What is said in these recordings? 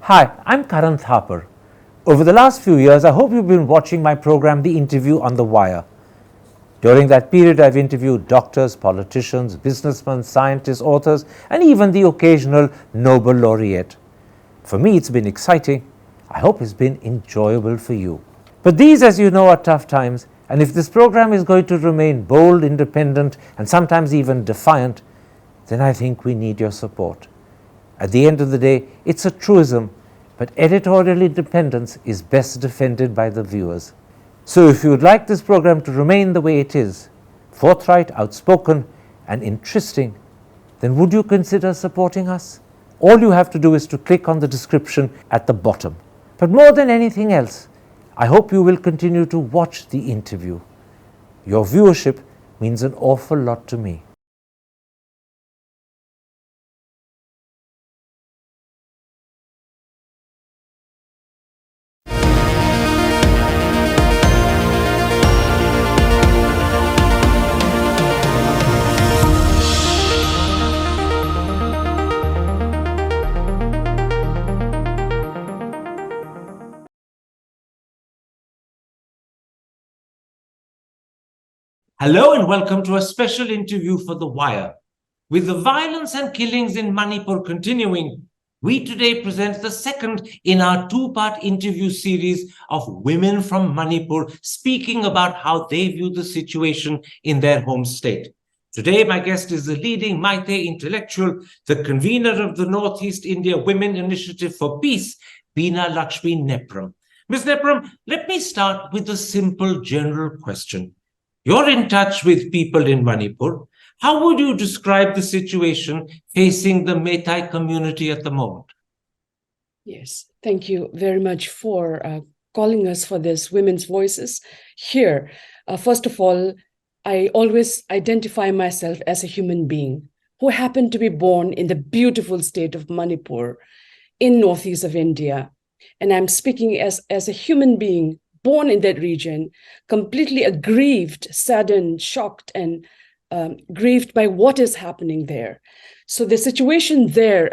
Hi, I'm Karan Thapar. Over the last few years, I hope you've been watching my program, The Interview on the Wire. During that period, I've interviewed doctors, politicians, businessmen, scientists, authors, and even the occasional Nobel laureate. For me, it's been exciting. I hope it's been enjoyable for you. But these, as you know, are tough times, and if this program is going to remain bold, independent, and sometimes even defiant, then I think we need your support. At the end of the day, it's a truism, but editorial independence is best defended by the viewers. So if you would like this program to remain the way it is, forthright, outspoken, and interesting, then would you consider supporting us? All you have to do is to click on the description at the bottom. But more than anything else, I hope you will continue to watch the interview. Your viewership means an awful lot to me. Hello and welcome to a special interview for The Wire. With the violence and killings in Manipur continuing, we today present the second in our two-part interview series of women from Manipur speaking about how they view the situation in their home state. Today, my guest is the leading Meitei intellectual, the convener of the Northeast India Women Initiative for Peace, Beena Lakshmi Nepram. Ms. Nepram, let me start with a simple general question. You're in touch with people in Manipur. How would you describe the situation facing the Meitei community at the moment? Yes, thank you very much for calling us for this Women's Voices here. First of all, I always identify myself as a human being who happened to be born in the beautiful state of Manipur in northeast of India. And I'm speaking as a human being born in that region, completely aggrieved, saddened, shocked, and grieved by what is happening there. So the situation there,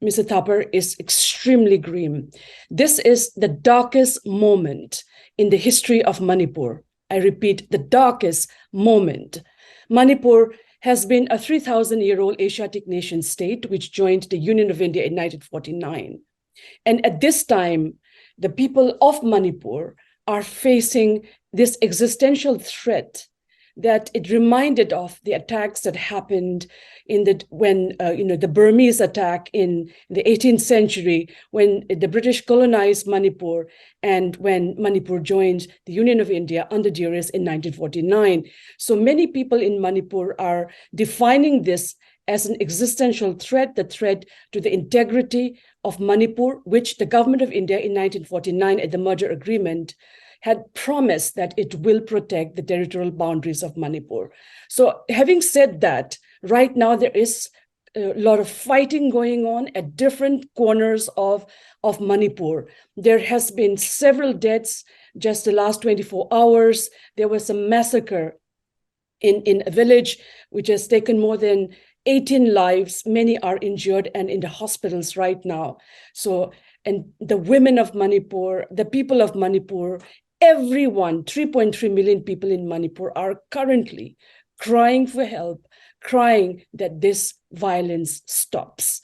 Mr. Thapar, is extremely grim. This is the darkest moment in the history of Manipur. I repeat, the darkest moment. Manipur has been a 3,000-year-old Asiatic nation state which joined the Union of India in 1949. And at this time, the people of Manipur are facing this existential threat that it reminded of the attacks that happened when the Burmese attack in the 18th century, when the British colonized Manipur, and when Manipur joined the Union of India under duress in 1949. So many people in Manipur are defining this as an existential threat, the threat to the integrity of Manipur, which the government of India in 1949 at the merger agreement had promised that it will protect the territorial boundaries of Manipur. So having said that, right now there is a lot of fighting going on at different corners of Manipur. There has been several deaths just the last 24 hours. There was a massacre in a village which has taken more than 18 lives. Many are injured and in the hospitals right now. So, and the women of Manipur, the people of Manipur, everyone, 3.3 million people in Manipur are currently crying for help, crying that this violence stops.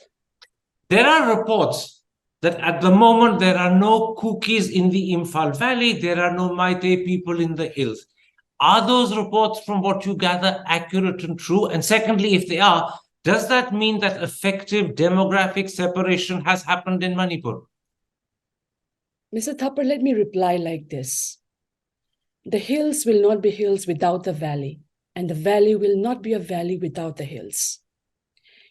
There are reports that at the moment there are no Kukis in the Imphal Valley, there are no Meitei people in the hills. Are those reports, from what you gather, accurate and true? And secondly, if they are, does that mean that effective demographic separation has happened in Manipur? Mr. Thapar, let me reply like this. The hills will not be hills without the valley, and the valley will not be a valley without the hills.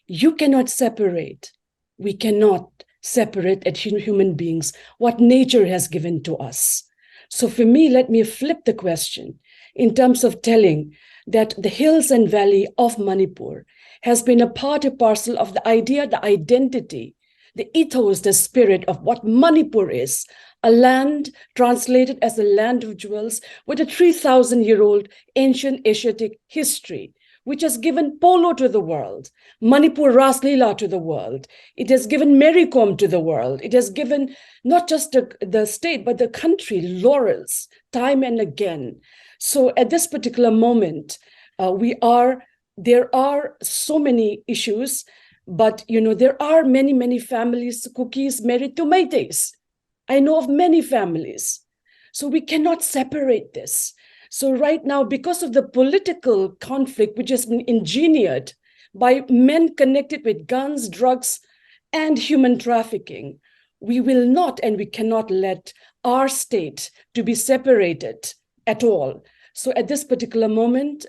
You cannot separate, we cannot separate as human beings what nature has given to us. So for me, let me flip the question in terms of telling that the hills and valley of Manipur has been a part and parcel of the idea, the identity, the ethos, the spirit of what Manipur is, a land translated as a land of jewels with a 3,000-year-old ancient Asiatic history, which has given polo to the world, Manipur Ras Leela to the world. It has given Mary Kom to the world. It has given not just the state, but the country laurels time and again. So at this particular moment, there are so many issues, but there are many, many families, cookies married to Meiteis. I know of many families. So we cannot separate this. So right now, because of the political conflict, which has been engineered by men connected with guns, drugs, and human trafficking, we will not and we cannot let our state to be separated at all. So at this particular moment,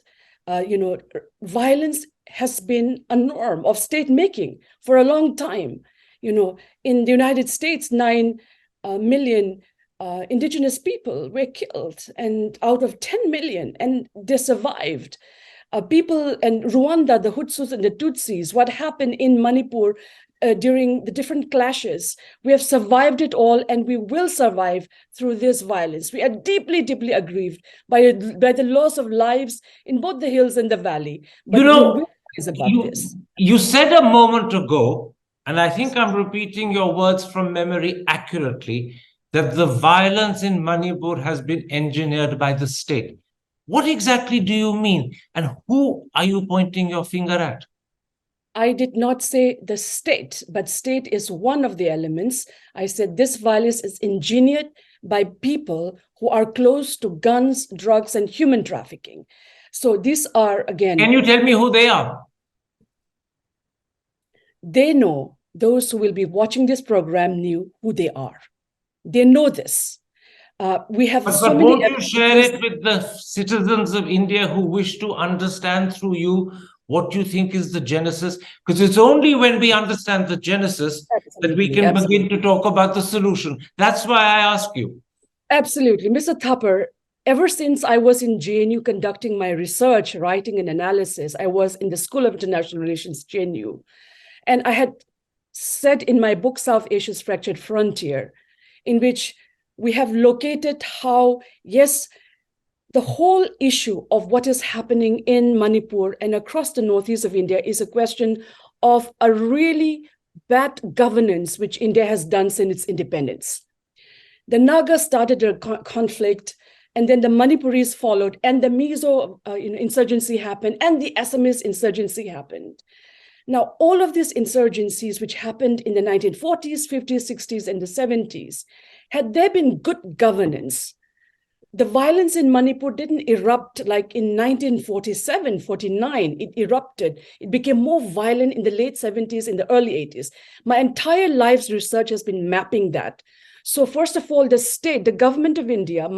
violence has been a norm of state making for a long time. In the United States, 9 million indigenous people were killed, and out of 10 million, and they survived. People in Rwanda, the Hutsus and the Tutsis, what happened in Manipur during the different clashes, we have survived it all, and we will survive through this violence. We are deeply, deeply aggrieved by the loss of lives in both the hills and the valley. But is above this. You said a moment ago, and I think I'm repeating your words from memory accurately, that the violence in Manipur has been engineered by the state. What exactly do you mean? And who are you pointing your finger at? I did not say the state, but state is one of the elements. I said this violence is engineered by people who are close to guns, drugs, and human trafficking. So these are, again... Can you tell me who they are? They know, those who will be watching this program knew who they are. They know this. We have but so many... won't you share it with the citizens of India who wish to understand through you what you think is the genesis? Because it's only when we understand the genesis that we can begin to talk about the solution. That's why I ask you. Absolutely. Mr. Thapar, ever since I was in JNU conducting my research, writing and analysis, I was in the School of International Relations, JNU. And I had said in my book, South Asia's Fractured Frontier, in which we have located how, yes, the whole issue of what is happening in Manipur and across the northeast of India is a question of a really bad governance, which India has done since its independence. The Nagas started a conflict, and then the Manipuris followed, and the Mizo insurgency happened, and the Assamese insurgency happened. Now, all of these insurgencies, which happened in the 1940s, 50s, 60s, and the 70s, had there been good governance, the violence in Manipur didn't erupt like in 1947, 49. It erupted. It became more violent in the late 70s, in the early 80s. My entire life's research has been mapping that. So first of all, the state, the government of India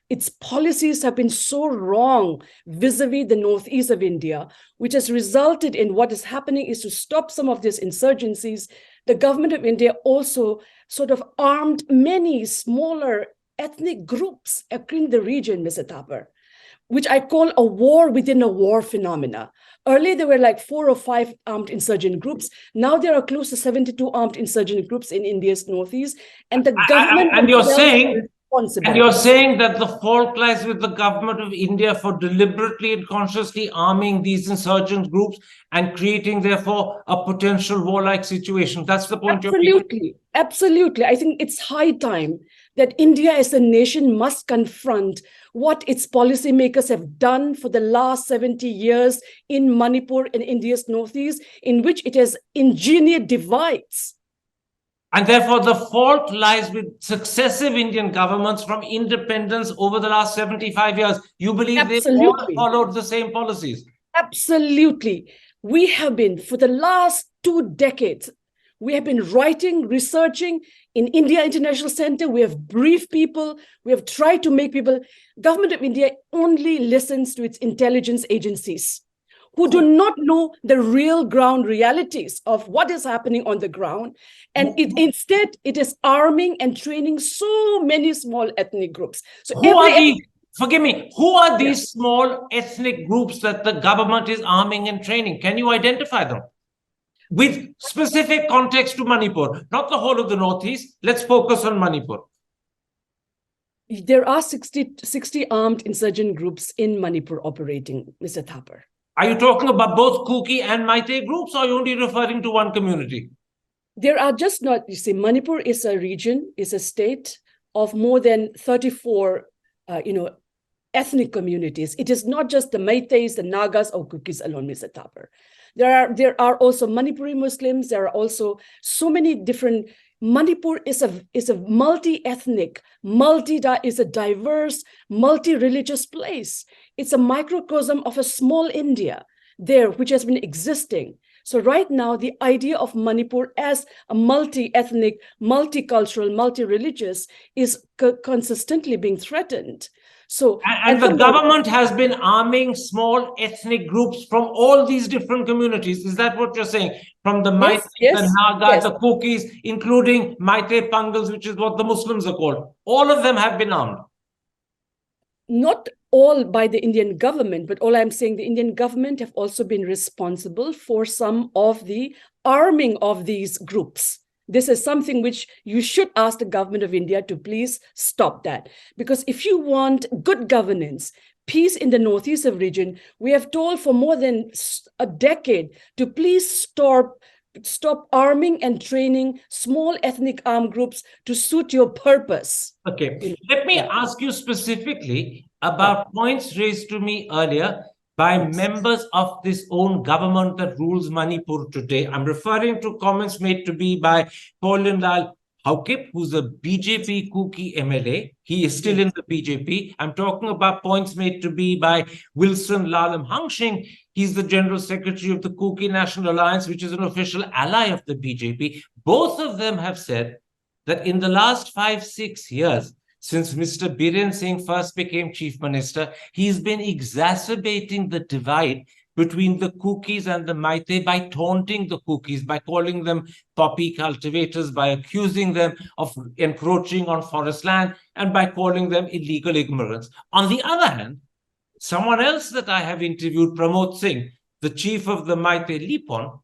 its policies have been so wrong vis-a-vis the northeast of India, which has resulted in what is happening is to stop some of these insurgencies. The government of India also sort of armed many smaller ethnic groups in the region, Mr. Thapar, which I call a war within a war phenomena. Earlier, there were like 4 or 5 armed insurgent groups. Now there are close to 72 armed insurgent groups in India's northeast. And the government... And you're saying that the fault lies with the government of India for deliberately and consciously arming these insurgent groups and creating, therefore, a potential warlike situation. That's the point you're making? Absolutely. I think it's high time that India as a nation must confront what its policymakers have done for the last 70 years in Manipur and India's northeast, in which it has engineered divides. And therefore, the fault lies with successive Indian governments from independence over the last 75 years. You believe they've all followed the same policies? Absolutely. We have been, for the last 2 decades, we have been writing, researching in India International Center. We have briefed people. We have tried to make people. Government of India only listens to its intelligence agencies who do not know the real ground realities of what is happening on the ground. And instead, it is arming and training so many small ethnic groups. So forgive me, who are these small ethnic groups that the government is arming and training? Can you identify them? With specific context to Manipur, not the whole of the Northeast. Let's focus on Manipur. There are 60 armed insurgent groups in Manipur operating, Mr. Thapar. Are you talking about both Kuki and Meitei groups, or are you only referring to one community? There are just not, you see, Manipur is a region, is a state of more than 34, ethnic communities. It is not just the Meiteis, the Nagas, or Kukis alone, Mr. Thapar. There are also Manipuri Muslims. There are also so many different. Manipur is a multi-ethnic, is a diverse, multi-religious place. It's a microcosm of a small India there, which has been existing. So right now, the idea of Manipur as a multi-ethnic, multicultural, multi-religious is consistently being threatened. So, and the government has been arming small ethnic groups from all these different communities. Is that what you're saying? From the Meitei, the Naga, the Kukis, including Meitei Pangals, which is what the Muslims are called. All of them have been armed. Not all by the Indian government, but all I'm saying, the Indian government have also been responsible for some of the arming of these groups. This is something which you should ask the government of India to please stop that. Because if you want good governance, peace in the northeast of region, we have told for more than a decade to please stop arming and training small ethnic armed groups to suit your purpose. Okay, let me ask you specifically about points raised to me earlier by members of this own government that rules Manipur today. I'm referring to comments made to be by Paulinlal Haukip, who's a BJP Kuki MLA. He is still in the BJP. I'm talking about points made to be by Wilson Lalam Hangshing. He's the General Secretary of the Kuki National Alliance, which is an official ally of the BJP. Both of them have said that in the last 5-6 years, since Mr. Biren Singh first became chief minister, he's been exacerbating the divide between the Kukis and the Meitei by taunting the Kukis, by calling them poppy cultivators, by accusing them of encroaching on forest land, and by calling them illegal immigrants. On the other hand, someone else that I have interviewed, Pramod Singh, the chief of the Meitei Lipon,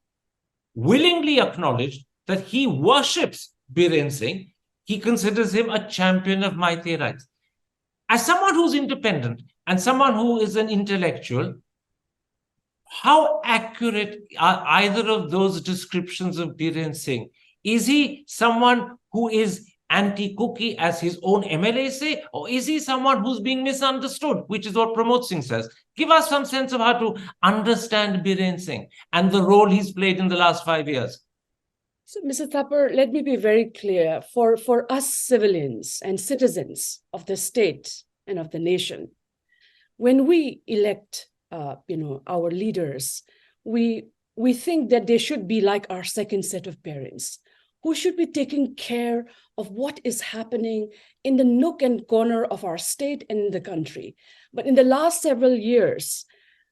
willingly acknowledged that he worships Biren Singh. He considers him a champion of Meitei rights. As someone who's independent and someone who is an intellectual, how accurate are either of those descriptions of Biren Singh? Is he someone who is anti-Kuki, as his own MLA say, or is he someone who's being misunderstood, which is what Pramod Singh says? Give us some sense of how to understand Biren Singh and the role he's played in the last 5 years. So, Mr. Thapar, let me be very clear. For us civilians and citizens of the state and of the nation, when we elect, our leaders, we think that they should be like our second set of parents, who should be taking care of what is happening in the nook and corner of our state and in the country. But in the last several years,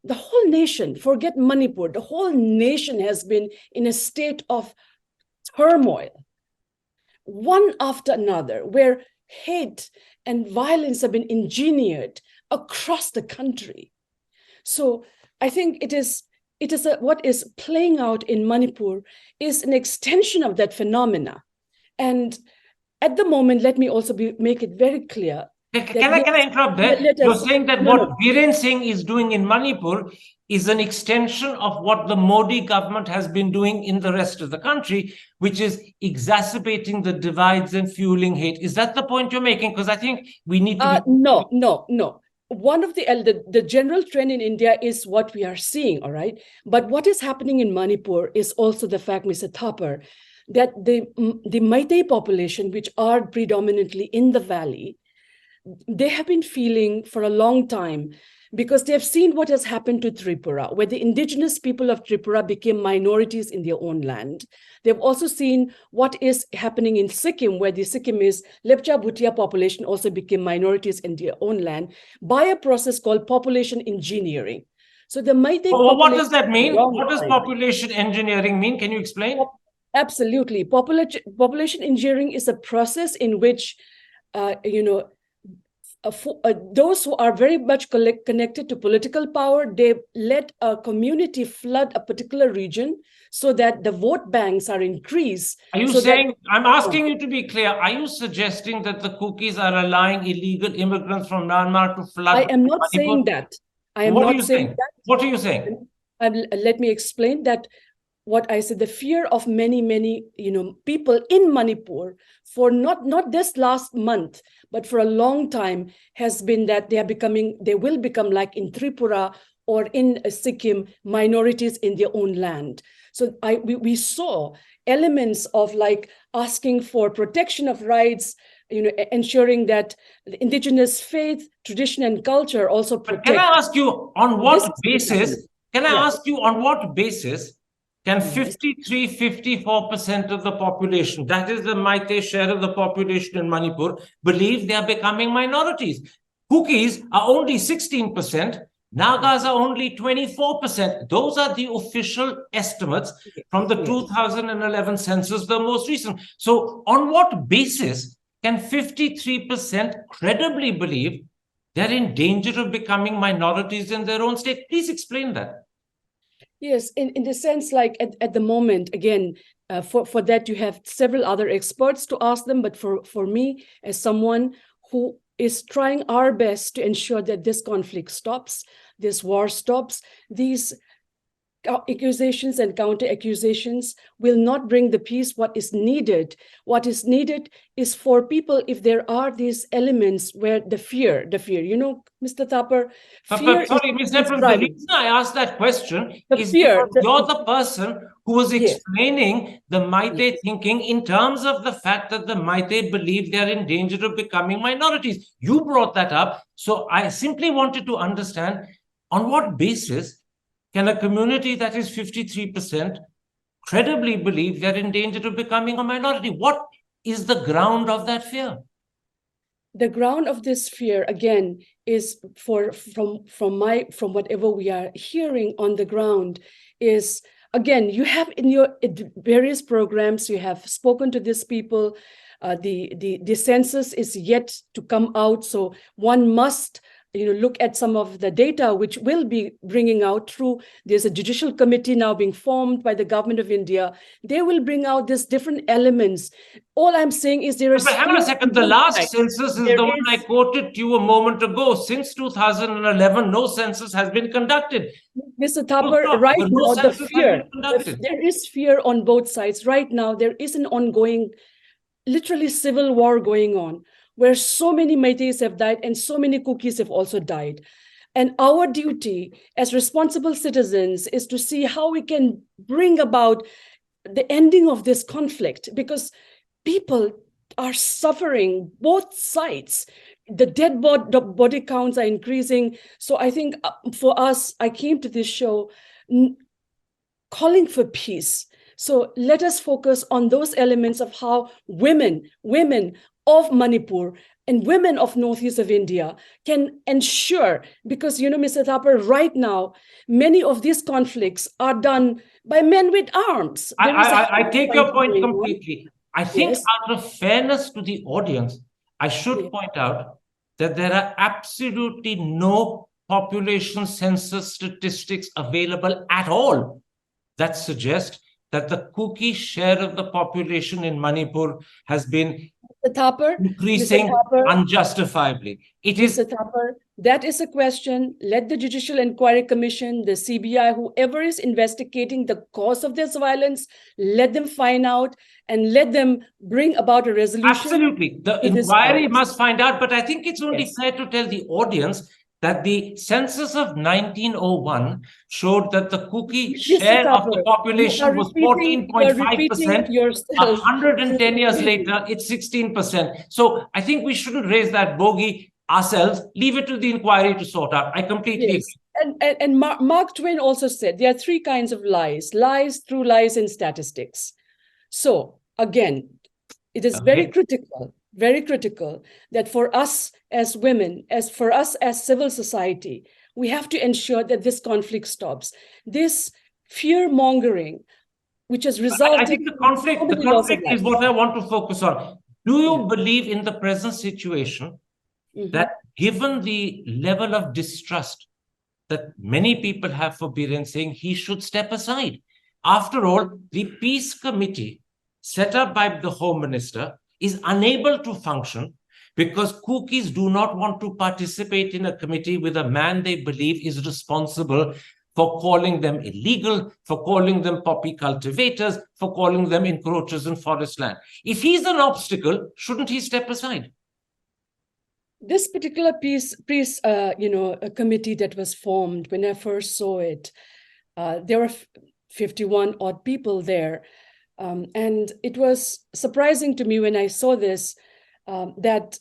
the whole nation, forget Manipur, the whole nation has been in a state of turmoil, one after another, where hate and violence have been engineered across the country. So I think what is playing out in Manipur is an extension of that phenomena. And at the moment, let me also make it very clear. Can I interrupt there? You're saying that what Biren Singh is doing in Manipur is an extension of what the Modi government has been doing in the rest of the country, which is exacerbating the divides and fueling hate. Is that the point you're making? Because I think we need to be... No. One of the general trend in India is what we are seeing, all right? But what is happening in Manipur is also the fact, Mr. Thapar, that the Meitei population, which are predominantly in the valley, they have been feeling for a long time, because they have seen what has happened to Tripura, where the indigenous people of Tripura became minorities in their own land. They've also seen what is happening in Sikkim, where the Sikkimese Lepcha Bhutia population also became minorities in their own land by a process called population engineering. So the Meitei what does that mean? What does population engineering mean? Can you explain? Absolutely. Population engineering is a process in which, those who are very much connected to political power, they let a community flood a particular region so that the vote banks are increased. Are you saying, I'm asking you to be clear, are you suggesting that the Kukis are allowing illegal immigrants from Myanmar to flood? I am not saying that. I am What are not you saying saying? that. What are you saying? Let me explain that. What I said, the fear of many, people in Manipur for not this last month, but for a long time has been that they will become like in Tripura or in Sikkim, minorities in their own land. So we saw elements of like asking for protection of rights, ensuring that the indigenous faith, tradition, and culture also But can I protect. ask you on This what is happening. basis? Can I Yeah. ask you on what basis can Yes. 54% of the population, that is the Meitei share of the population in Manipur, believe they are becoming minorities? Kukis are only 16%, Nagas are only 24%. Those are the official estimates from the Yes. 2011 census, the most recent. So, on what basis can 53% credibly believe they're in danger of becoming minorities in their own state? Please explain that. Yes, in the sense, like at the moment, again, for that you have several other experts to ask them, but for me, as someone who is trying our best to ensure that this conflict stops, this war stops, these accusations and counter accusations will not bring the peace. What is needed is for people, if there are these elements where the fear, Mr. Thapar, fear Sorry, Ms. is April, the driving. reason I asked that question The is fear, because you're the person who was yes, explaining the Meitei yes. thinking in terms of the fact that the Meitei believe they're in danger of becoming minorities. You brought that up. So I simply wanted to understand on what basis can a community that is 53% credibly believe they're in danger of becoming a minority? What is the ground of that fear? The ground of this fear, again, is from whatever we are hearing on the ground, is, again, you have in your various programs, you have spoken to these people. The census is yet to come out, so one must look at some of the data which will be bringing out through. There's a judicial committee now being formed by the government of India. They will bring out these different elements. All I'm saying is there is But hang on a second. The last census is there the one I is, quoted to you a moment ago. Since 2011, no census has been conducted. Mr. Thapar, right No now the census has fear, been conducted. there is fear on both sides. Right now there is an ongoing, literally civil war going on, where so many Meiteis have died and so many Kukis have also died. And our duty as responsible citizens is to see how we can bring about the ending of this conflict, because people are suffering, both sides. The dead body counts are increasing. So I think for us, I came to this show calling for peace. So let us focus on those elements of how women of Manipur and women of Northeast of India can ensure, because, Mr. Thapar, right now, many of these conflicts are done by men with arms. I take your point completely. I think Yes. out of fairness to the audience, I should point out that there are absolutely no population census statistics available at all that suggest that the Kuki share of the population in Manipur has been increasing unjustifiably. Mr. Thapar, that is a question. Let the Judicial Inquiry Commission, the CBI, whoever is investigating the cause of this violence, let them find out and let them bring about a resolution. Absolutely. The inquiry must find out, but I think it's only fair to tell the audience that the census of 1901 showed that the Kuki share of the population was 14.5%. 110 years later, it's 16%. So I think we shouldn't raise that bogey ourselves. Leave it to the inquiry to sort out. I completely agree. And Mark Twain also said there are three kinds of lies: lies, true lies, and statistics. So again, it is very critical that for us as women, for us as civil society, we have to ensure that this conflict stops. This fear mongering, which has resulted. I think the conflict is what I want to focus on. Do you believe in the present situation that, given the level of distrust that many people have for Biren Singh, he should step aside? After all, the peace committee set up by the Home Minister is unable to function because cookies do not want to participate in a committee with a man they believe is responsible for calling them illegal, for calling them poppy cultivators, for calling them encroachers in forest land. If he's an obstacle, shouldn't he step aside? This particular a committee that was formed, when I first saw it, there were 51 odd people there. And it was surprising to me when I saw this, that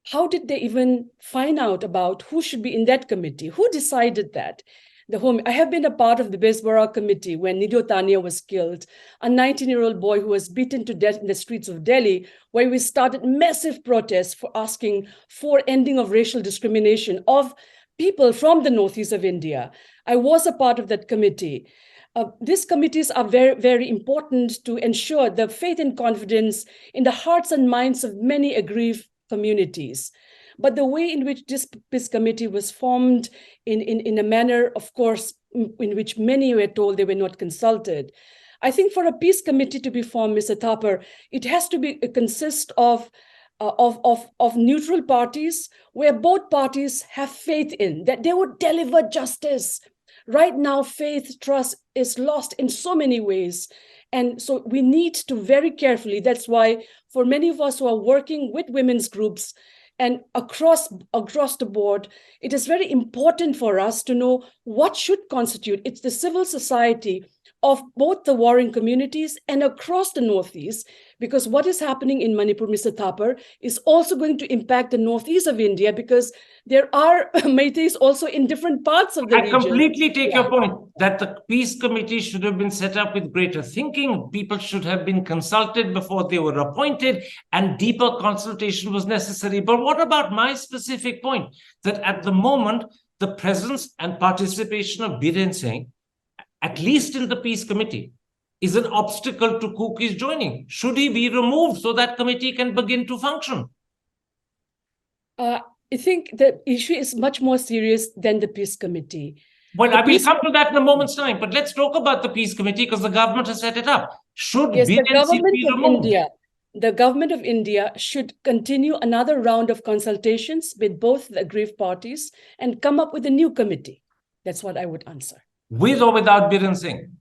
how did they even find out about who should be in that committee? Who decided that? I have been a part of the Besbara committee when Nido Tania was killed, a 19-year-old boy who was beaten to death in the streets of Delhi, where we started massive protests for asking for ending of racial discrimination of people from the northeast of India. I was a part of that committee. These committees are very, very important to ensure the faith and confidence in the hearts and minds of many aggrieved communities. But the way in which this peace committee was formed in a manner, of course, in which many were told they were not consulted. I think for a peace committee to be formed, Mr. Thapar, it has to consist of neutral parties where both parties have faith in that they would deliver justice. Right now, faith, trust is lost in so many ways. And so we need to very carefully, that's why for many of us who are working with women's groups and across the board, it is very important for us to know what should constitute. It's the civil society of both the warring communities and across the Northeast, because what is happening in Manipur, Mr. Thapar, is also going to impact the Northeast of India, because there are Meiteis also in different parts of the region. I completely take your point that the peace committee should have been set up with greater thinking. People should have been consulted before they were appointed, and deeper consultation was necessary. But what about my specific point that at the moment, the presence and participation of Biren Singh, at least in the peace committee, is an obstacle to cookies joining? Should he be removed so that committee can begin to function? I think the issue is much more serious than the peace committee. Well, I will come to that in a moment's time, but let's talk about the peace committee because the government has set it up. Should the government be of removed? India, the government of India should continue another round of consultations with both the aggrieved parties and come up with a new committee. That's what I would answer. With or without Biren Singh?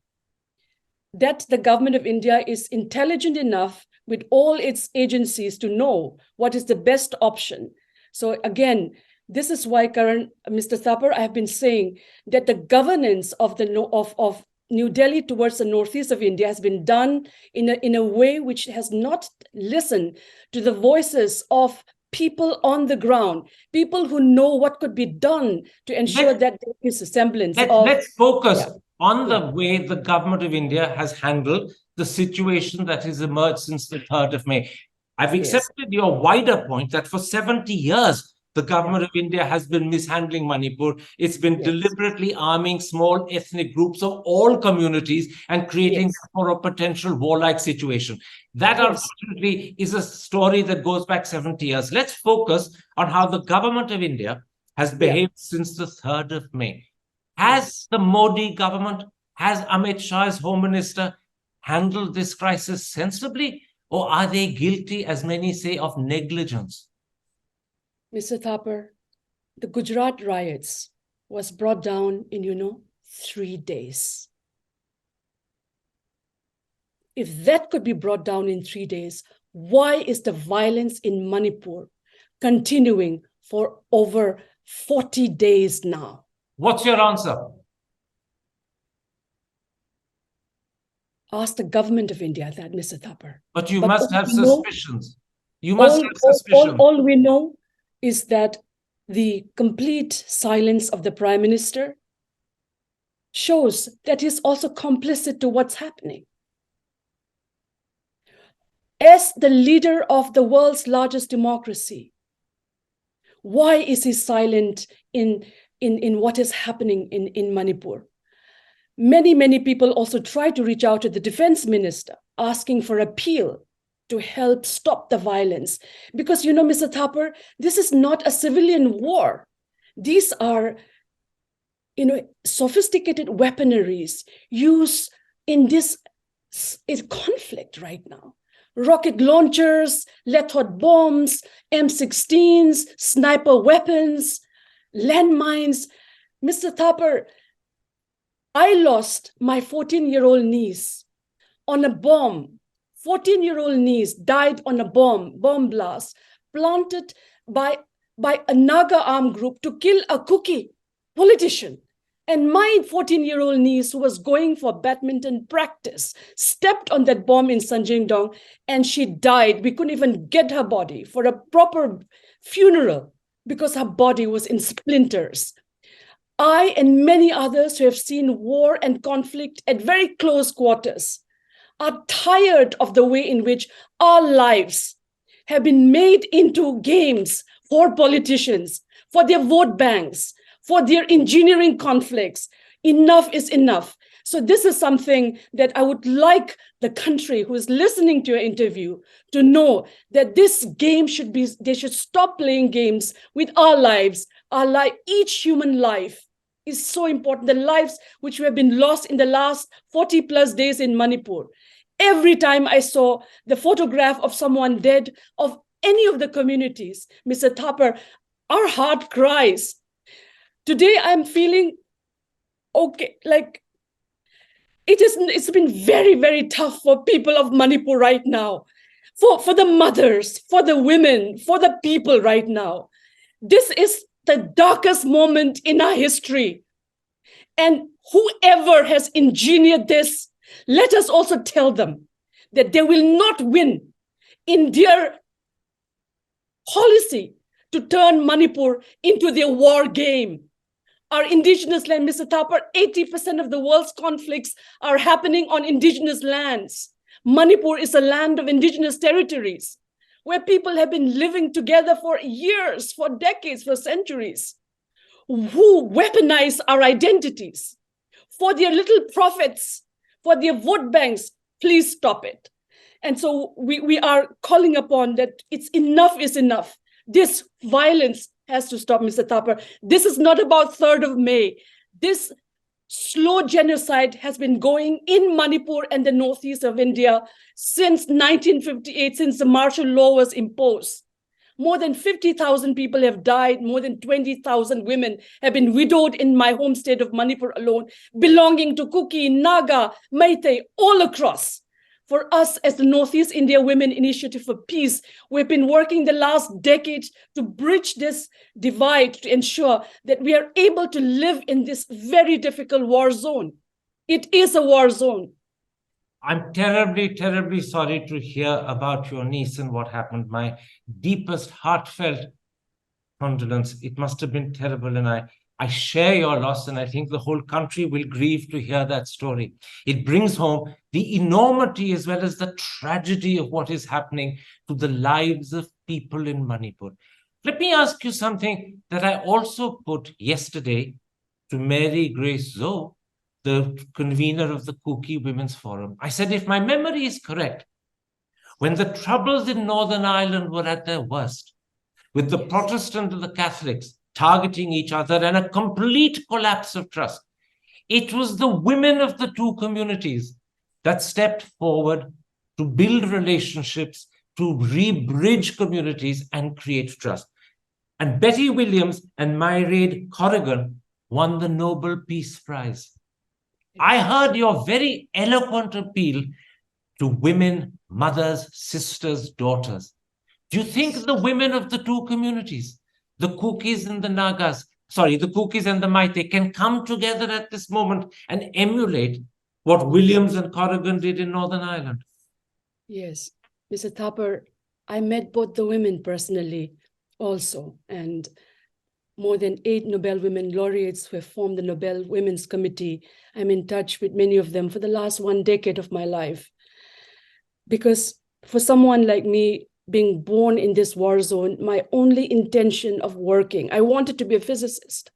That the government of India is intelligent enough with all its agencies to know what is the best option. So again, this is why, Karan, Mr. Thapar, I have been saying that the governance of New Delhi towards the northeast of India has been done in a way which has not listened to the voices of people on the ground, people who know what could be done to ensure that there is a semblance let's focus on the way the government of India has handled the situation that has emerged since the 3rd of May. I've accepted your wider point that for 70 years, the government of India has been mishandling Manipur. It's been deliberately arming small ethnic groups of all communities and creating for a potential warlike situation. That, unfortunately, is a story that goes back 70 years. Let's focus on how the government of India has behaved since the 3rd of May. Has the Modi government, has Amit Shah as Home Minister, handled this crisis sensibly? Or are they guilty, as many say, of negligence? Mr. Thapar, the Gujarat riots was brought down in, 3 days. If that could be brought down in 3 days, why is the violence in Manipur continuing for over 40 days now? What's your answer? Ask the government of India that, Mr. Thapar. But you must have suspicions. You must have suspicions. All we know is that the complete silence of the Prime Minister shows that he's also complicit to what's happening. As the leader of the world's largest democracy, why is he silent in what is happening in Manipur? Many people also try to reach out to the defense minister, asking for appeal to help stop the violence. Because, Mr. Thapar, this is not a civilian war. These are, sophisticated weaponaries used in this conflict right now. rocket launchers, lead bombs, M16s, sniper weapons, landmines. Mr. Thapar, I lost my 14-year-old niece on a bomb. 14-year-old niece died on a bomb blast planted by a Naga armed group to kill a Kuki politician. And my 14-year-old niece, who was going for badminton practice, stepped on that bomb in Sanjingdong and she died. We couldn't even get her body for a proper funeral because her body was in splinters. I and many others who have seen war and conflict at very close quarters are tired of the way in which our lives have been made into games for politicians, for their vote banks, for their engineering conflicts. Enough is enough. So this is something that I would like the country who is listening to your interview to know, that this game should be, they should stop playing games with our lives. Each human life is so important. The lives which have been lost in the last 40 plus days in Manipur. Every time I saw the photograph of someone dead of any of the communities, Mr. Thapar, our heart cries. Today I'm feeling okay, like it's been very, very tough for people of Manipur right now, for the mothers, for the women, for the people right now. This is the darkest moment in our history. And whoever has engineered this, let us also tell them that they will not win in their policy to turn Manipur into their war game. Our indigenous land, Mr. Thapar, 80% of the world's conflicts are happening on indigenous lands. Manipur is a land of indigenous territories where people have been living together for years, for decades, for centuries, who weaponize our identities for their little profits, for their vote banks. Please stop it. And so we are calling upon that it's enough is enough. This violence has to stop, Mr. Thapar. This is not about 3rd of May. This slow genocide has been going in Manipur and the northeast of India since 1958, since the martial law was imposed. More than 50,000 people have died. More than 20,000 women have been widowed in my home state of Manipur alone, belonging to Kuki, Naga, Meitei, all across. For us as the Northeast India Women Initiative for Peace, we've been working the last decade to bridge this divide to ensure that we are able to live in this very difficult war zone. It is a war zone. I'm terribly, terribly sorry to hear about your niece and what happened. My deepest, heartfelt condolence. It must have been terrible, and I share your loss, and I think the whole country will grieve to hear that story. It brings home the enormity as well as the tragedy of what is happening to the lives of people in Manipur. Let me ask you something that I also put yesterday to Mary Grace Zoe, the convener of the Kuki Women's Forum. I said, if my memory is correct, when the troubles in Northern Ireland were at their worst, with the Protestant and the Catholics targeting each other and a complete collapse of trust, it was the women of the two communities that stepped forward to build relationships, to re-bridge communities and create trust. And Betty Williams and Mairead Corrigan won the Nobel Peace Prize. I heard your very eloquent appeal to women, mothers, sisters, daughters. Do you think the women of the two communities, the Kukis and the Nagas, the Kukis and the Meitei, can come together at this moment and emulate what Williams and Corrigan did in Northern Ireland? Yes, Mr. Thapar, I met both the women personally also, and more than 8 Nobel Women Laureates who have formed the Nobel Women's Committee. I'm in touch with many of them for the last 1 decade of my life. Because for someone like me, being born in this war zone, my only intention of working, I wanted to be a physicist.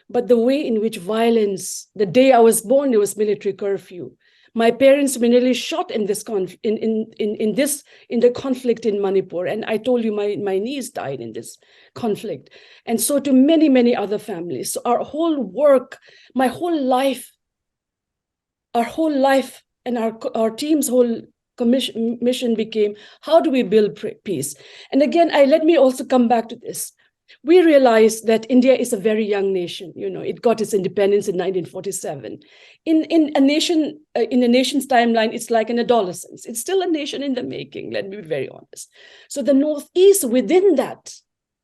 But the way in which violence, the day I was born, there was military curfew. My parents were nearly shot in this in the conflict in Manipur. And I told you my niece died in this conflict. And so to many, many other families. So our whole work, my whole life, and our team's whole mission became, how do we build peace? And again, let me also come back to this. We realize that India is a very young nation. It got its independence in 1947. In a nation's timeline, it's like an adolescence. It's still a nation in the making, let me be very honest. So the Northeast within that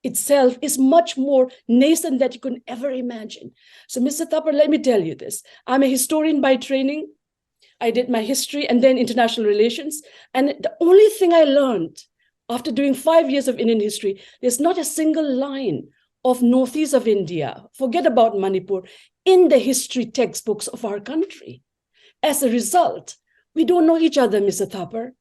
itself is much more nascent than you could ever imagine. So Mr. Thapar, let me tell you this. I'm a historian by training. I did my history and then international relations. And the only thing I learned after doing 5 years of Indian history, there's not a single line of Northeast of India, forget about Manipur, in the history textbooks of our country. As a result, we don't know each other, Mr. Thapar.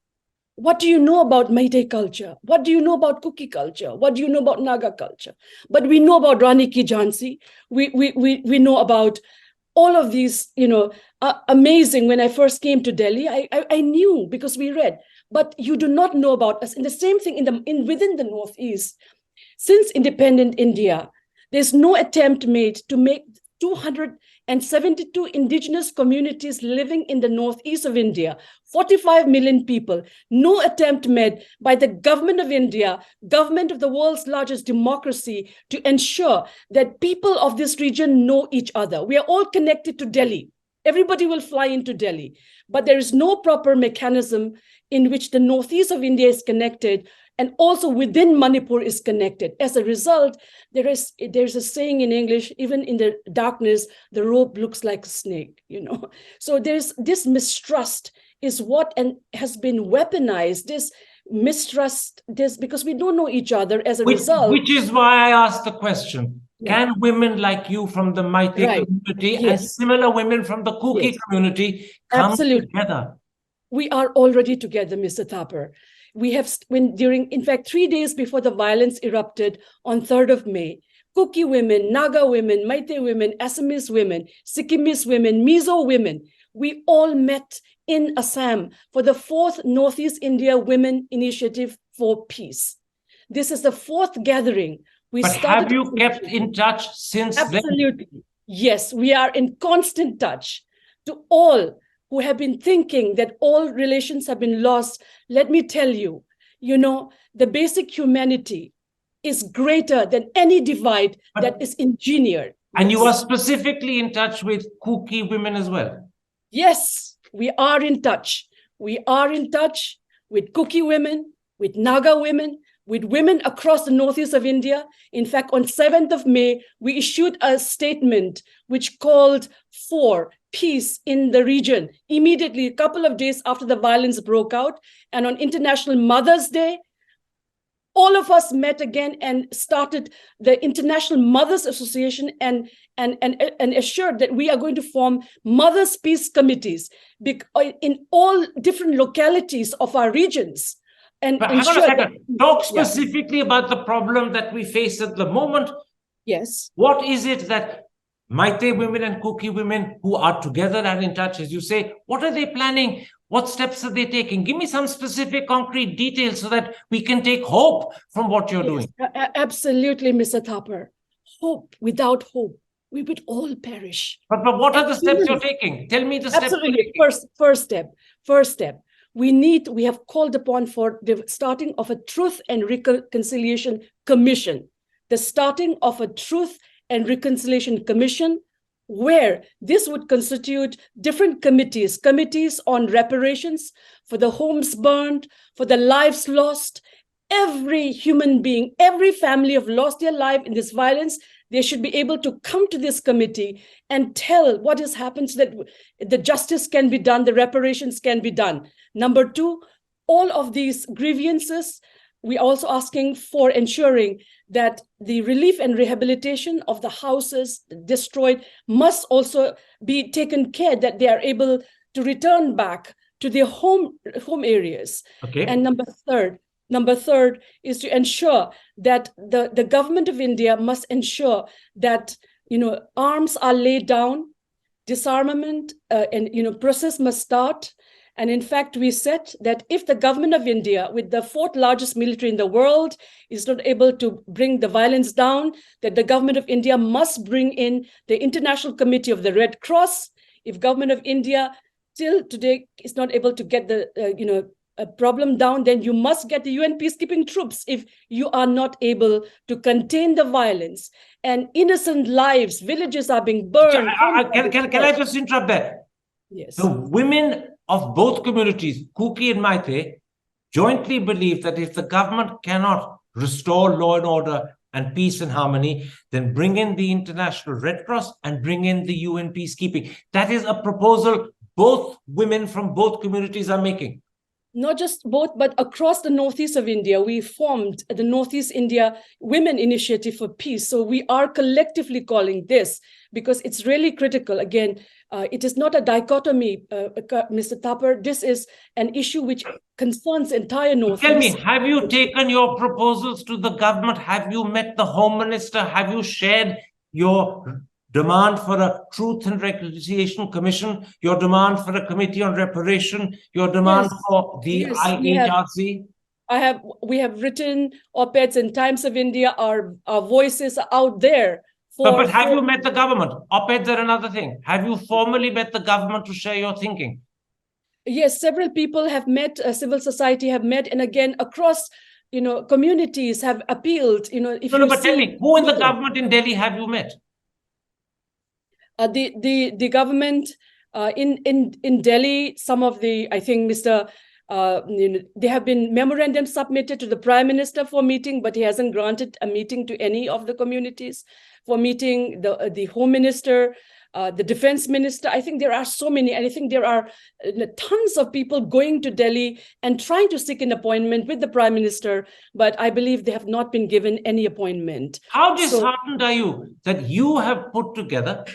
What do you know about Meitei culture? What do you know about Kuki culture? What do you know about Naga culture? But we know about Rani Ki Jhansi. We know about all of these, amazing. When I first came to Delhi, I knew because we read. But you do not know about us. And the same thing within the Northeast. Since independent India, there's no attempt made to make 272 indigenous communities living in the Northeast of India, 45 million people, no attempt made by the government of India, government of the world's largest democracy, to ensure that people of this region know each other. We are all connected to Delhi. Everybody will fly into Delhi, but there is no proper mechanism in which the Northeast of India is connected, and also within Manipur is connected. As a result, there's a saying in English, even in the darkness, the rope looks like a snake, So there's this mistrust is what and has been weaponized, this mistrust, because we don't know each other as a result. Which is why I asked the question. Yeah. Can women like you from the Meitei community and similar women from the Kuki community come together? We are already together, Mr. Thapar. We have, in fact, 3 days before the violence erupted on 3rd of May, Kuki women, Naga women, Meitei women, Assamese women, Sikkimese women, Mizo women, we all met in Assam for the 4th Northeast India Women Initiative for Peace. This is the 4th gathering. But have you kept in touch since then? Absolutely. Yes, we are in constant touch. To all who have been thinking that all relations have been lost, let me tell you, the basic humanity is greater than any divide that is engineered. And you are specifically in touch with Kuki women as well? Yes, we are in touch. We are in touch with Kuki women, with Naga women, with women across the Northeast of India. In fact, on 7th of May, we issued a statement which called for peace in the region immediately, a couple of days after the violence broke out. And on International Mother's Day, all of us met again and started the International Mothers Association and assured that we are going to form Mothers' Peace Committees in all different localities of our regions. But hang on a second. Talk specifically about the problem that we face at the moment. Yes. What is it that Meitei women and Kuki women who are together and in touch, as you say, what are they planning? What steps are they taking? Give me some specific, concrete details so that we can take hope from what you're doing. Absolutely, Mr. Thapar. Hope. Without hope, we would all perish. But what are the steps you're taking? Tell me the steps. Absolutely. First step. We have called upon for the starting of a Truth and Reconciliation Commission. The starting of a Truth and Reconciliation Commission, where this would constitute different committees on reparations for the homes burned, for the lives lost. Every human being, every family have lost their life in this violence. They should be able to come to this committee and tell what has happened so that the justice can be done, the reparations can be done. Number 2, all of these grievances, we're also asking for ensuring that the relief and rehabilitation of the houses destroyed must also be taken care that they are able to return back to their home areas. Okay. And Number third is to ensure that the government of India must ensure that arms are laid down, disarmament and process must start. And in fact, we said that if the government of India, with the 4th largest military in the world, is not able to bring the violence down, that the government of India must bring in the International Committee of the Red Cross. If government of India till today is not able to get the problem down, then you must get the UN peacekeeping troops if you are not able to contain the violence. And innocent lives, villages are being burned. Can I just interrupt there? Yes. The women of both communities, Kuki and Meitei, jointly believe that if the government cannot restore law and order and peace and harmony, then bring in the International Red Cross and bring in the UN peacekeeping. That is a proposal both women from both communities are making. Not just both, but across the northeast of India, we formed the Northeast India Women Initiative for Peace. So we are collectively calling this because it's really critical. Again, it is not a dichotomy, Mr. Thapar. This is an issue which concerns entire Northeast. Tell me, have you taken your proposals to the government? Have you met the Home Minister? Have you shared your demand for a Truth and Reconciliation Commission, your demand for a Committee on Reparation, your demand for the IHRC? We have written op-eds in Times of India. Our voices are out there. But have you met the government? Op-eds are another thing. Have you formally met the government to share your thinking? Yes, several people have met, civil society have met, and again, across, communities have appealed, But tell me, who in the government in Delhi have you met? The government in Delhi, some of I think Mr. There have been memorandums submitted to the Prime Minister for meeting, but he hasn't granted a meeting to any of the communities for meeting. The Home Minister, the Defense Minister. I think there are so many, and I think there are tons of people going to Delhi and trying to seek an appointment with the Prime Minister, but I believe they have not been given any appointment. How disheartened are you that you have put together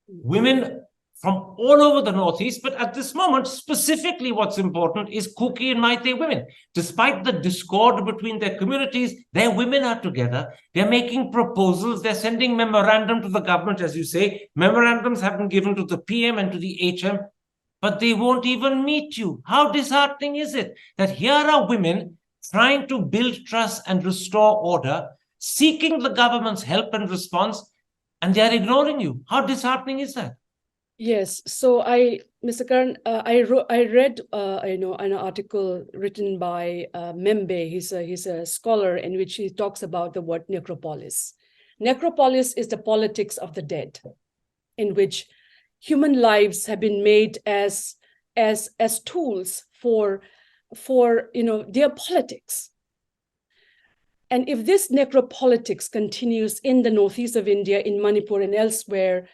women from all over the Northeast, but at this moment, specifically what's important is Kuki and Meitei women. Despite the discord between their communities, their women are together. They're making proposals. They're sending memorandum to the government, as you say. Memorandums have been given to the PM and to the HM, but they won't even meet you. How disheartening is it that here are women trying to build trust and restore order, seeking the government's help and response, and they're ignoring you? How disheartening is that? Yes. So Mr. Karan, I read, an article written by Meitei. He's a scholar in which he talks about the word necropolis. Necropolis is the politics of the dead, in which human lives have been made as tools for their politics. And if this necropolitics continues in the northeast of India, in Manipur and elsewhere,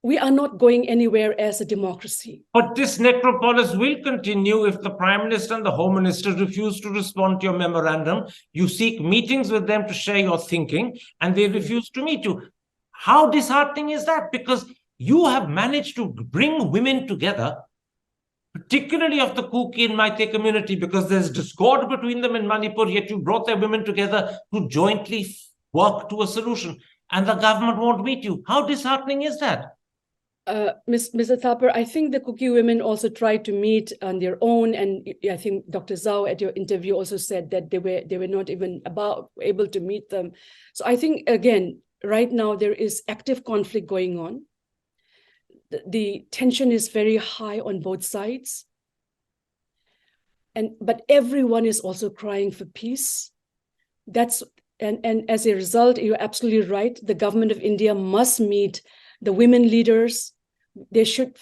we are not going anywhere as a democracy. But this necropolis will continue if the Prime Minister and the Home Minister refuse to respond to your memorandum. You seek meetings with them to share your thinking, and they refuse to meet you. How disheartening is that? Because you have managed to bring women together, particularly of the Kuki and Meitei community, because there's discord between them in Manipur, yet you brought their women together to jointly work to a solution, and the government won't meet you. How disheartening is that? Mr. Thapar, I think the Kuki women also tried to meet on their own, and I think Dr. Zhao at your interview also said that they were not even able to meet them. So I think, again, right now there is active conflict going on. The tension is very high on both sides, but everyone is also crying for peace. And as a result, you're absolutely right. The government of India must meet the women leaders. They should.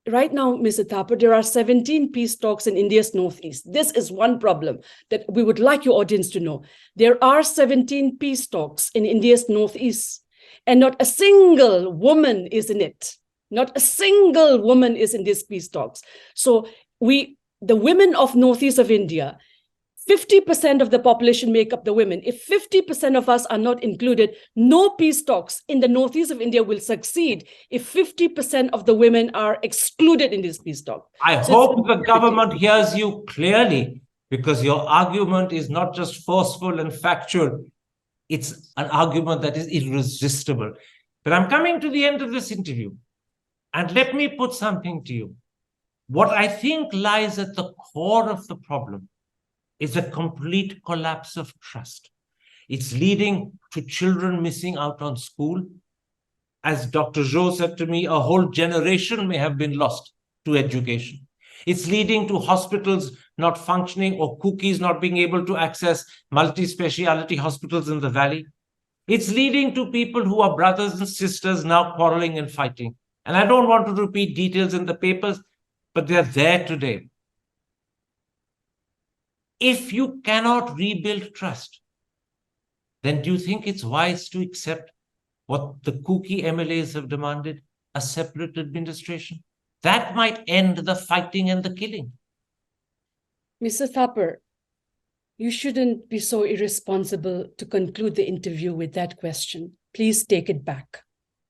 Right now, Mr. Thapar, there are 17 peace talks in India's northeast. This is one problem that we would like your audience to know. There are 17 peace talks in India's northeast, and not a single woman is in it. Not a single woman is in these peace talks. So the women of northeast of India, 50% of the population make up the women. If 50% of us are not included, no peace talks in the northeast of India will succeed if 50% of the women are excluded in this peace talk. I hope the government hears you clearly, because your argument is not just forceful and factual. It's an argument that is irresistible. But I'm coming to the end of this interview. And let me put something to you. What I think lies at the core of the problem is a complete collapse of trust. It's leading to children missing out on school. As Dr. Zhou said to me, a whole generation may have been lost to education. It's leading to hospitals not functioning or cookies not being able to access multi-speciality hospitals in the valley. It's leading to people who are brothers and sisters now quarreling and fighting. And I don't want to repeat details in the papers, but they're there today. If you cannot rebuild trust, then do you think it's wise to accept what the kooky MLAs have demanded, a separate administration? That might end the fighting and the killing. Mr. Thapar, you shouldn't be so irresponsible to conclude the interview with that question. Please take it back.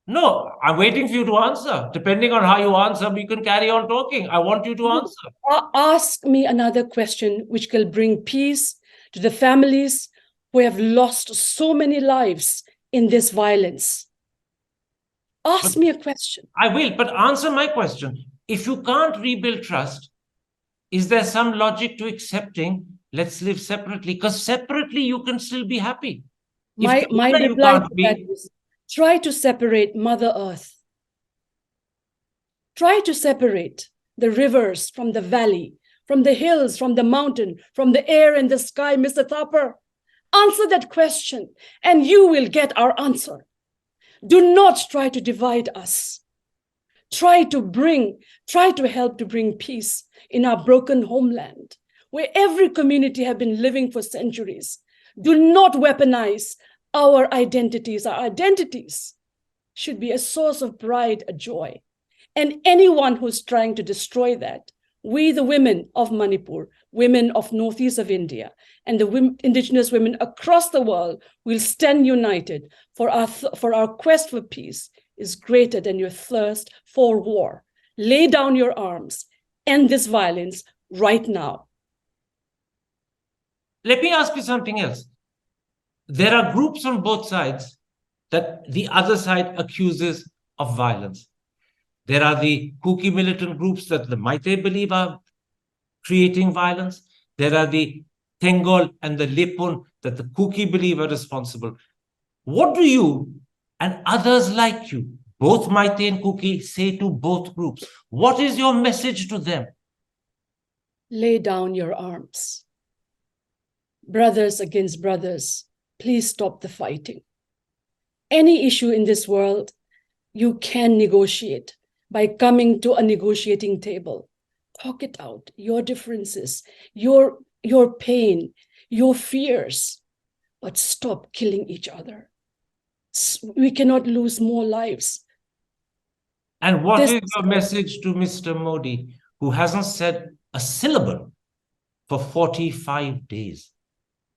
No, I'm waiting for you to answer. Depending on how you answer, we can carry on talking. I want you to answer. Ask me another question which will bring peace to the families who have lost so many lives in this violence. Ask me a question. I will, but answer my question. If you can't rebuild trust, is there some logic to accepting let's live separately? Because separately you can still be happy. My reply to that is try to separate Mother Earth. Try to separate the rivers from the valley, from the hills, from the mountain, from the air and the sky, Mr. Thapar. Answer that question and you will get our answer. Do not try to divide us. Try to help to bring peace in our broken homeland, where every community has been living for centuries. Do not weaponize our identities. Our identities should be a source of pride, a joy. And anyone who's trying to destroy that, we, the women of Manipur, women of northeast of India, and the indigenous women across the world will stand united for our quest for peace is greater than your thirst for war. Lay down your arms, end this violence right now. Let me ask you something else. There are groups on both sides that the other side accuses of violence. There are the kooky militant groups that the Meitei believe are creating violence. There are the Tengol and the Lipun that the kooky believe are responsible. What do you and others like you, both Meitei and kooky, say to both groups? What is your message to them? Lay down your arms. Brothers against brothers, please stop the fighting. Any issue in this world, you can negotiate by coming to a negotiating table. Talk it out, your differences, your pain, your fears, but stop killing each other. We cannot lose more lives. And what is your message to Mr. Modi, who hasn't said a syllable for 45 days,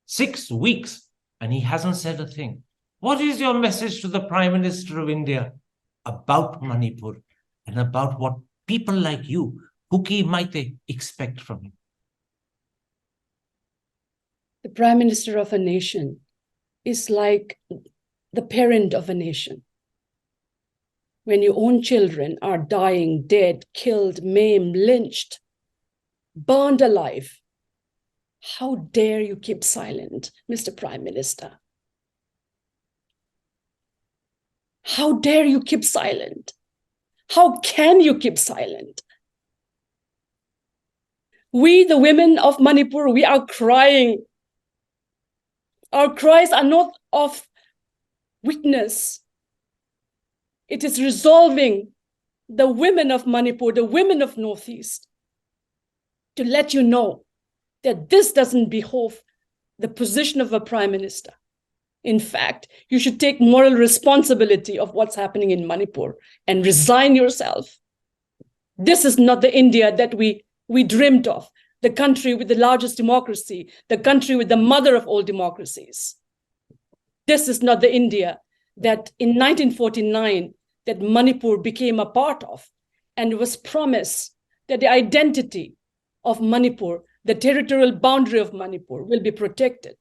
6 weeks, and he hasn't said a thing? What is your message to the Prime Minister of India about Manipur and about what people like you, kooky Meitei, expect from him? The Prime Minister of a nation is like the parent of a nation. When your own children are dying, dead, killed, maimed, lynched, burned alive, how dare you keep silent, Mr. Prime Minister? How dare you keep silent? How can you keep silent? We, the women of Manipur, we are crying. Our cries are not of weakness. It is resolving the women of Manipur, the women of Northeast, to let you know that this doesn't behove the position of a prime minister. In fact, you should take moral responsibility of what's happening in Manipur and resign yourself. This is not the India that we dreamed of, the country with the largest democracy, the country with the mother of all democracies. This is not the India that in 1949 that Manipur became a part of, and it was promised that the identity of Manipur, the territorial boundary of Manipur, will be protected.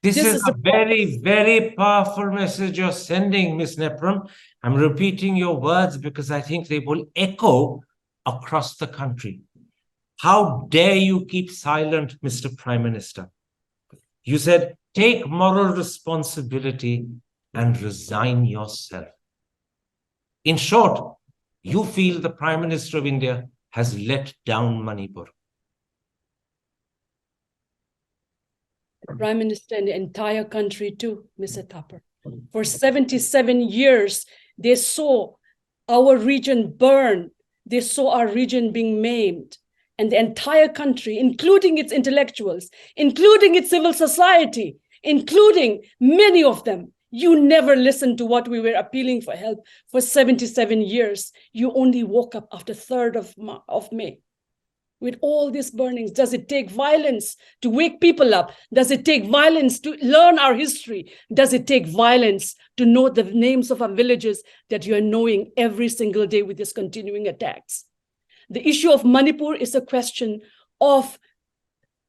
This is a very, very powerful message you're sending, Ms. Nepram. I'm repeating your words because I think they will echo across the country. How dare you keep silent, Mr. Prime Minister? You said, take moral responsibility and resign yourself. In short, you feel the Prime Minister of India has let down Manipur. Prime Minister and the entire country too, Mr. Thapar. For 77 years, they saw our region burn. They saw our region being maimed. And the entire country, including its intellectuals, including its civil society, including many of them, you never listened to what we were appealing for help for 77 years. You only woke up after 3rd of May. With all these burnings, does it take violence to wake people up? Does it take violence to learn our history? Does it take violence to know the names of our villages that you are knowing every single day with these continuing attacks? The issue of Manipur is a question of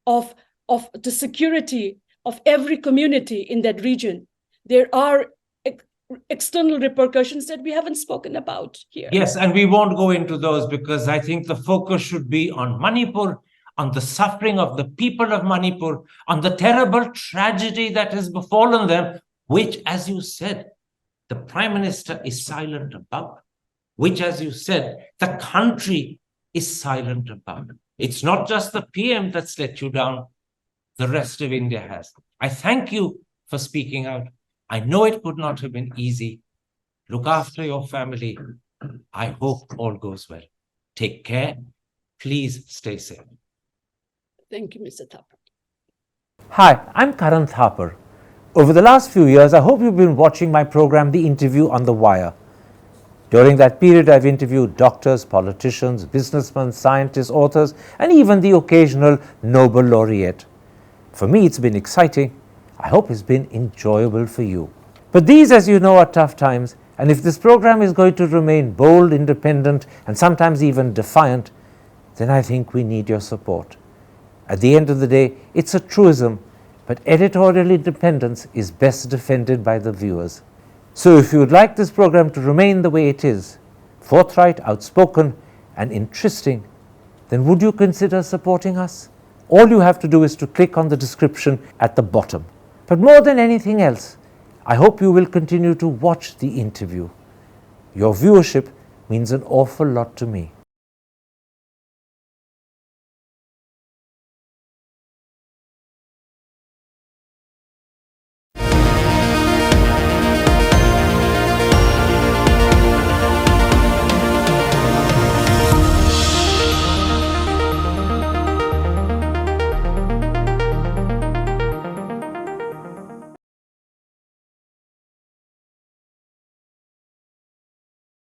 the security of every community in that region. There are external repercussions that we haven't spoken about here. Yes, and we won't go into those because I think the focus should be on Manipur, on the suffering of the people of Manipur, on the terrible tragedy that has befallen them, which, as you said, the Prime Minister is silent about, which, as you said, the country is silent about. It's not just the PM that's let you down, the rest of India has. I thank you for speaking out. I know it could not have been easy. Look after your family. I hope all goes well. Take care. Please stay safe. Thank you, Mr. Thapar. Hi, I'm Karan Thapar. Over the last few years, I hope you've been watching my program, The Interview on the Wire. During that period, I've interviewed doctors, politicians, businessmen, scientists, authors, and even the occasional Nobel laureate. For me, it's been exciting. I hope it's been enjoyable for you. But these, as you know, are tough times, and if this program is going to remain bold, independent, and sometimes even defiant, then I think we need your support. At the end of the day, it's a truism, but editorial independence is best defended by the viewers. So if you would like this program to remain the way it is, forthright, outspoken, and interesting, then would you consider supporting us? All you have to do is to click on the description at the bottom. But more than anything else, I hope you will continue to watch The Interview. Your viewership means an awful lot to me.